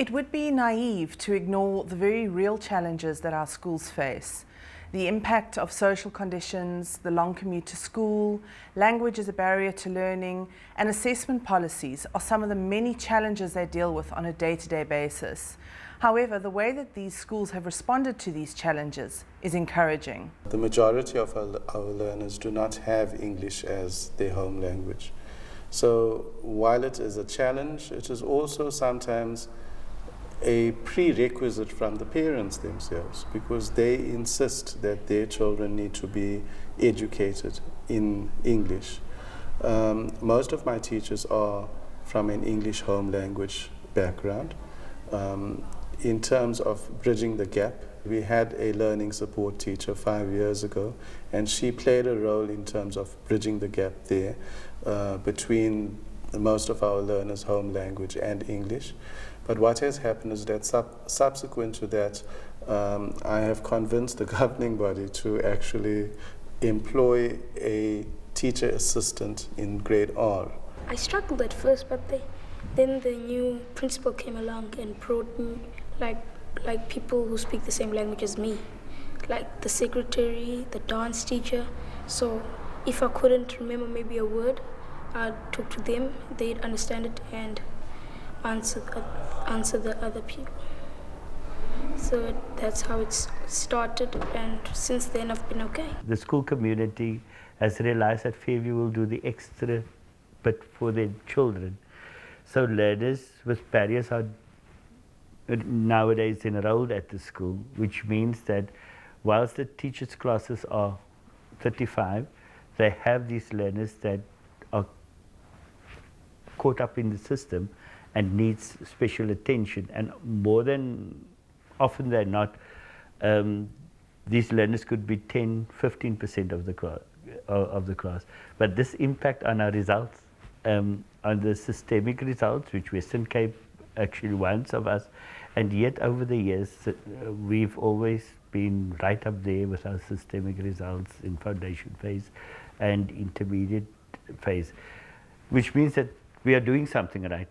It would be naive to ignore the very real challenges that our schools face. The impact of social conditions, the long commute to school, language as a barrier to learning, and assessment policies are some of the many challenges they deal with on a day-to-day basis. However, the way that these schools have responded to these challenges is encouraging. The majority of our learners do not have English as their home language. So while it is a challenge, it is also sometimes a prerequisite from the parents themselves, because they insist that their children need to be educated in English. Most of my teachers are from an English home language background. In terms of bridging the gap, we had a learning support teacher 5 years ago, and she played a role in terms of bridging the gap there between most of our learners' home language and English. But what has happened is that subsequent to that, I have convinced the governing body to actually employ a teacher assistant in grade R. I struggled at first, but then the new principal came along and brought in like people who speak the same language as me, like the secretary, the dance teacher. So if I couldn't remember maybe a word, I'd talk to them, they'd understand it and answer the other people. So that's how it started, and since then I've been okay. The school community has realized that Fairview will do the extra bit for their children. So learners with barriers are nowadays enrolled at the school, which means that whilst the teachers' classes are 35, they have these learners that are caught up in the system and needs special attention. And more than often than not, these learners could be 10–15% of the class. But this impact on our results, on the systemic results, which Western Cape actually wants of us, and yet over the years we've always been right up there with our systemic results in foundation phase and intermediate phase, which means that we are doing something right.